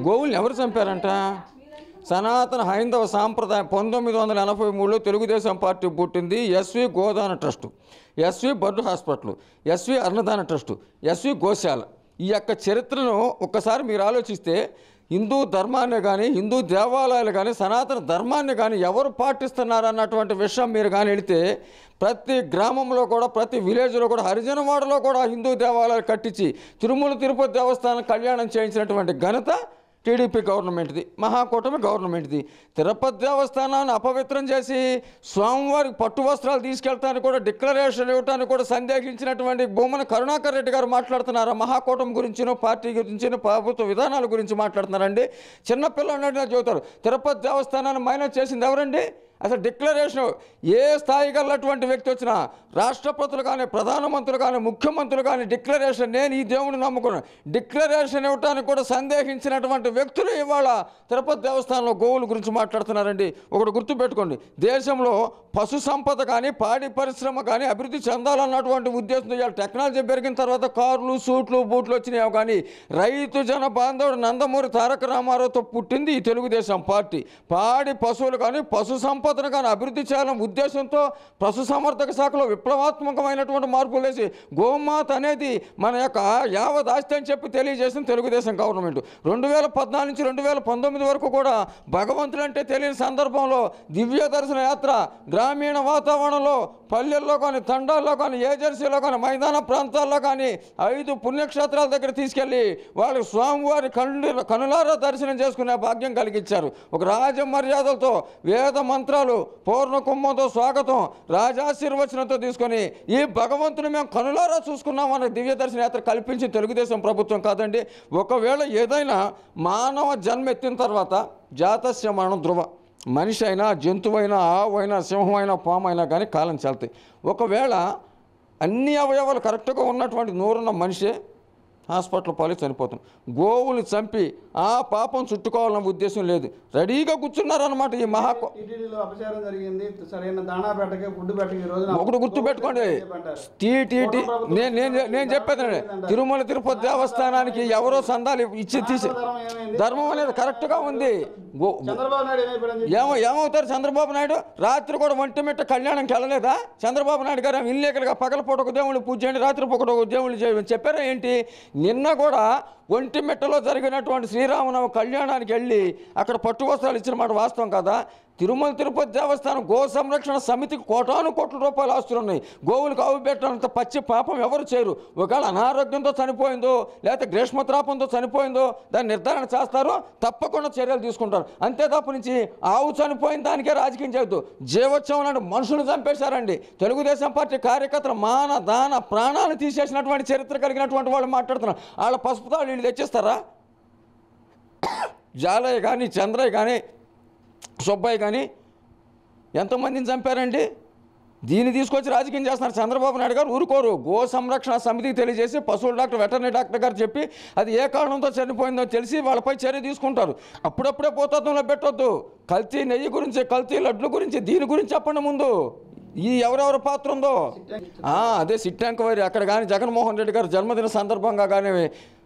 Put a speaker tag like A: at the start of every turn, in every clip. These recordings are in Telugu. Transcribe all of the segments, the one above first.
A: గోవుల్ని ఎవరు చంపారంట? సనాతన హైందవ సాంప్రదాయం 1983లో తెలుగుదేశం పార్టీ పుట్టింది. ఎస్వి గోదాన trust, SV bird hospital, SV అన్నదాన ట్రస్టు, ఎస్వి గోశాల. ఈ యొక్క చరిత్రను ఒక్కసారి మీరు ఆలోచిస్తే హిందూ ధర్మాన్ని కానీ, హిందూ దేవాలయాలు కానీ, సనాతన ధర్మాన్ని కానీ ఎవరు పాటిస్తున్నారన్నటువంటి విషయం మీరు కానీ వెళితే ప్రతి గ్రామంలో కూడా, ప్రతి విలేజ్లో కూడా, హరిజనవాడలో కూడా హిందూ దేవాలయాలు కట్టించి తిరుమల తిరుపతి దేవస్థానం కళ్యాణం చేయించినటువంటి ఘనత టీడీపీ గవర్నమెంట్ది, మహాకూటమి గవర్నమెంట్ది. తిరుపతి దేవస్థానాన్ని అపవిత్రం చేసి స్వామివారికి పట్టు వస్త్రాలు తీసుకెళ్తానికి కూడా, డిక్లరేషన్ ఇవ్వడానికి కూడా సందేహించినటువంటి భూమన కరుణాకర్ రెడ్డి గారు మాట్లాడుతున్నారా? మహాకూటమి గురించినో, పార్టీ గురించినో, ప్రభుత్వ విధానాల గురించి మాట్లాడుతున్నారండి. చిన్నపిల్లలు చెబుతారు తిరుపతి దేవస్థానాన్ని మైనస్ చేసింది ఎవరండి? అసలు డిక్లరేషన్ ఏ స్థాయి గలటువంటి వ్యక్తి వచ్చినా, రాష్ట్రపతులు కానీ, ప్రధానమంత్రులు కానీ, ముఖ్యమంత్రులు కానీ డిక్లరేషన్, నేను ఈ దేవుడిని నమ్ముకున్నాను, డిక్లరేషన్ ఇవ్వడానికి కూడా సందేహించినటువంటి వ్యక్తులు ఇవాళ తిరుపతి దేవస్థానంలో గోవుల గురించి మాట్లాడుతున్నారండి. ఒకటి గుర్తుపెట్టుకోండి, దేశంలో పశు సంపద కానీ, పాడి పరిశ్రమ కానీ అభివృద్ధి చెందాలన్నటువంటి ఉద్దేశంతో ఇవాళ టెక్నాలజీ పెరిగిన తర్వాత కార్లు, సూట్లు, బూట్లు వచ్చినాయి. కానీ రైతు జన బాంధవుడు నందమూరి తారక రామారావుతో పుట్టింది ఈ తెలుగుదేశం పార్టీ. పాడి పశువులు కానీ, పశు సంపదను కానీ అభివృద్ధి చేయాలనే ఉద్దేశంతో పశు సంవర్ధక శాఖలో విప్లవాత్మకమైనటువంటి మార్పులు వేసి గోమాత అనేది మన యొక్క యావత్ ఆస్తి అని చెప్పి తెలియజేసిన తెలుగుదేశం గవర్నమెంట్. 2014 నుంచి 2019 వరకు కూడా భగవంతుడు అంటే తెలియని సందర్భంలో దివ్య దర్శన యాత్ర గ్రామీణ వాతావరణంలో, పల్లెల్లో కానీ, తండాల్లో కానీ, ఏజెన్సీలో కానీ, మైదాన ప్రాంతాల్లో కానీ 5 పుణ్యక్షేత్రాల దగ్గర తీసుకెళ్ళి వాళ్ళకి స్వామివారి కనులారా దర్శనం చేసుకునే భాగ్యం కలిగించారు. ఒక రాజమర్యాదలతో, వేద మంత్రాలు, పూర్ణ కుంభంతో స్వాగతం, రాజాశీర్వచనంతో తీసుకొని ఈ భగవంతుని మేము కనులారా చూసుకున్నామన్న దివ్య దర్శన యాత్ర కల్పించి తెలుగుదేశం ప్రభుత్వం కాదండి. ఒకవేళ ఏదైనా మానవ జన్మ ఎత్తిన తర్వాత జాతస్య మరణం ధ్రువ, మనిషి అయినా, జంతువైనా, ఆవు అయినా, సింహం అయినా, పాము అయినా కానీ కాలం చెల్తాయి. ఒకవేళ అన్ని అవయవాలు కరెక్ట్గా ఉన్నటువంటి నూరున్న మనిషే హాస్పిటల్ పాలు చనిపోతుంది. గోవులు చంపి ఆ పాపం చుట్టుకోవాలన్న ఉద్దేశం లేదు, రెడీగా కూర్చున్నారన్నమాట. ఈ ఒకటి గుర్తుపెట్టుకోండి, నేను చెప్పేది తిరుమల తిరుపతి దేవస్థానానికి ఎవరో సందాలు ఇచ్చి తీసి ధర్మం అనేది కరెక్ట్గా ఉంది. ఏమవుతారు చంద్రబాబు నాయుడు? రాత్రి కూడా ఒంటిమిట్ట కళ్యాణంకి వెళ్ళలేదా చంద్రబాబు నాయుడు గారు? ఇల్లేకలుగా పగలపూట ఒక దేవుళ్ళు పూజ చేయండి, రాత్రిపూట ఒక దేవుళ్ళు చేయమని చెప్పారా ఏంటి? నిన్న కూడా ఒంటిమిట్టలో జరిగినటువంటి శ్రీరామనవమి కళ్యాణానికి వెళ్ళి అక్కడ పట్టు వస్త్రాలు ఇచ్చిన మాట వాస్తవం కదా? తిరుమల తిరుపతి దేవస్థానం గో సంరక్షణ సమితికి కోటాను కోట్ల రూపాయలు ఆస్తులు ఉన్నాయి. గోవులు కావు పెట్టినంత పచ్చి పాపం ఎవరు చేయరు. ఒకవేళ అనారోగ్యంతో చనిపోయిందో, లేకపోతే గ్రీష్మత్రాపంతో చనిపోయిందో దాన్ని నిర్ధారణ చేస్తారు, తప్పకుండా చర్యలు తీసుకుంటారు. అంతే తప్ప నుంచి ఆవు చనిపోయిన దానికే రాజకీయం చేయొద్దు. జీవోత్సవం లాంటి మనుషులు చంపేశారండి. తెలుగుదేశం పార్టీ కార్యకర్తలు మాన దాన ప్రాణాలు తీసేసినటువంటి చరిత్ర కలిగినటువంటి వాళ్ళు మాట్లాడుతున్నారు. వాళ్ళ పసుపుతాళ్ళు వీళ్ళు తెచ్చిస్తారా? జాలయ్య కానీ, చంద్రయ్య కానీ, సుబ్బయ్య కానీ ఎంతమందిని చంపారండి? దీన్ని తీసుకొచ్చి రాజకీయం చేస్తున్నారు. చంద్రబాబు నాయుడు గారు ఊరుకోరు. గో సంరక్షణ సమితికి తెలియజేసి పశువుల డాక్టర్, వెటర్నరీ డాక్టర్ గారు చెప్పి అది ఏ కారణంతో చనిపోయిందో తెలిసి వాళ్ళపై చర్య తీసుకుంటారు. అప్పుడప్పుడే పోతాతంలో పెట్టొద్దు. కల్తీ నెయ్యి గురించి, కల్తీ లడ్ల గురించి, దీని గురించి చెప్పండి ముందు. ఈ ఎవరెవరి పాత్ర ఉందో అదే సిట్ ఎంక్వైరీ అక్కడ కానీ జగన్మోహన్ రెడ్డి గారు జన్మదిన సందర్భంగా కానీ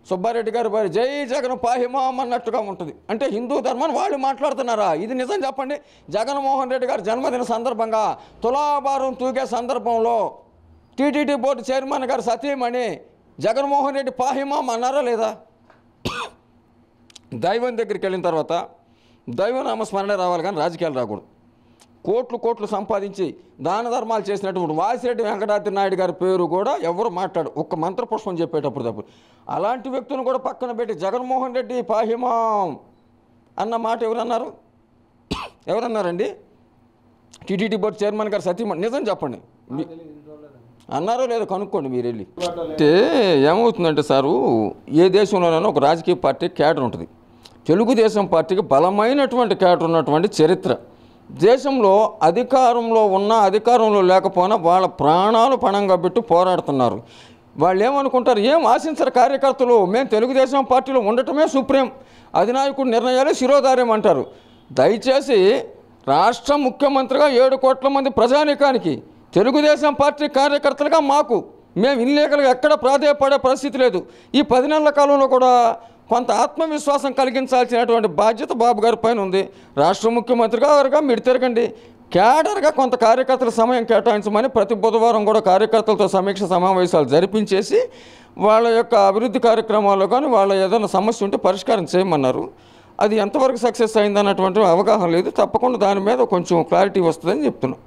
A: సుబ్బారెడ్డి గారు వారి జై జగన్ పాహిమాం అన్నట్టుగా ఉంటుంది. అంటే హిందూ ధర్మాన్ని వాళ్ళు మాట్లాడుతున్నారా? ఇది నిజం చెప్పండి. జగన్మోహన్ రెడ్డి గారు జన్మదిన సందర్భంగా తులాభారం తూగే సందర్భంలో టీటీడీ బోర్డు చైర్మన్ గారు సతీమణి జగన్మోహన్ రెడ్డి పాహిమాం అన్నారా లేదా? దైవం దగ్గరికి వెళ్ళిన తర్వాత దైవనామ స్మరణ రావాలి కానీ రాజకీయాలు రాకూడదు. కోట్లు సంపాదించి దాన ధర్మాలు చేసినటువంటి వాసిరెడ్డి వెంకటాద్రి నాయుడు గారి పేరు కూడా ఎవరు మాట్లాడు, ఒక్క మంత్రపుష్పం చెప్పేటప్పుడు తప్పుడు. అలాంటి వ్యక్తులను కూడా పక్కన పెట్టి జగన్మోహన్ రెడ్డి పాహిమాం అన్న మాట ఎవరన్నారండి? టీటీడీ బోర్డు చైర్మన్ గారు సతీమణి. నిజం చెప్పండి, అన్నారో లేదో కనుక్కోండి మీరు వెళ్ళి. అంటే ఏమవుతుందంటే సారు, ఏ దేశంలోనైనా ఒక రాజకీయ పార్టీ క్యాడర్ ఉంటుంది. తెలుగుదేశం పార్టీకి బలమైనటువంటి క్యాడర్ ఉన్నటువంటి చరిత్ర. దేశంలో అధికారంలో ఉన్నా, అధికారంలో లేకపోయినా వాళ్ళ ప్రాణాలు పణంగా పెట్టి పోరాడుతున్నారు. వాళ్ళు ఏమనుకుంటారు, ఏం ఆశించరు కార్యకర్తలు, మేము తెలుగుదేశం పార్టీలో ఉండటమే సుప్రీం, అధినాయకుడి నిర్ణయాలే శిరోధార్యం అంటారు. దయచేసి రాష్ట్ర ముఖ్యమంత్రిగా 7 కోట్ల మంది ప్రజానీకానికి, తెలుగుదేశం పార్టీ కార్యకర్తలుగా మాకు, మేము ఇల్లీగల్గా ఎక్కడ ప్రాధేయపడే పరిస్థితి లేదు. ఈ 10 నెలల కాలంలో కూడా కొంత ఆత్మవిశ్వాసం కలిగించాల్సినటువంటి బాధ్యత బాబు గారి పైన ఉంది. రాష్ట్ర ముఖ్యమంత్రిగా వారుగా మీరు తిరగండి, క్యాడర్గా కొంత కార్యకర్తల సమయం కేటాయించమని ప్రతి బుధవారం కూడా కార్యకర్తలతో సమీక్ష సమావేశాలు జరిపించేసి వాళ్ళ యొక్క అభివృద్ధి కార్యక్రమాల్లో కానీ వాళ్ళ ఏదైనా సమస్య ఉంటే పరిష్కారం చేయమన్నారు. అది ఎంతవరకు సక్సెస్ అయిందన్నటువంటి అవగాహన లేదు. తప్పకుండా దాని మీద కొంచెం క్లారిటీ వస్తుందని చెప్తున్నాం.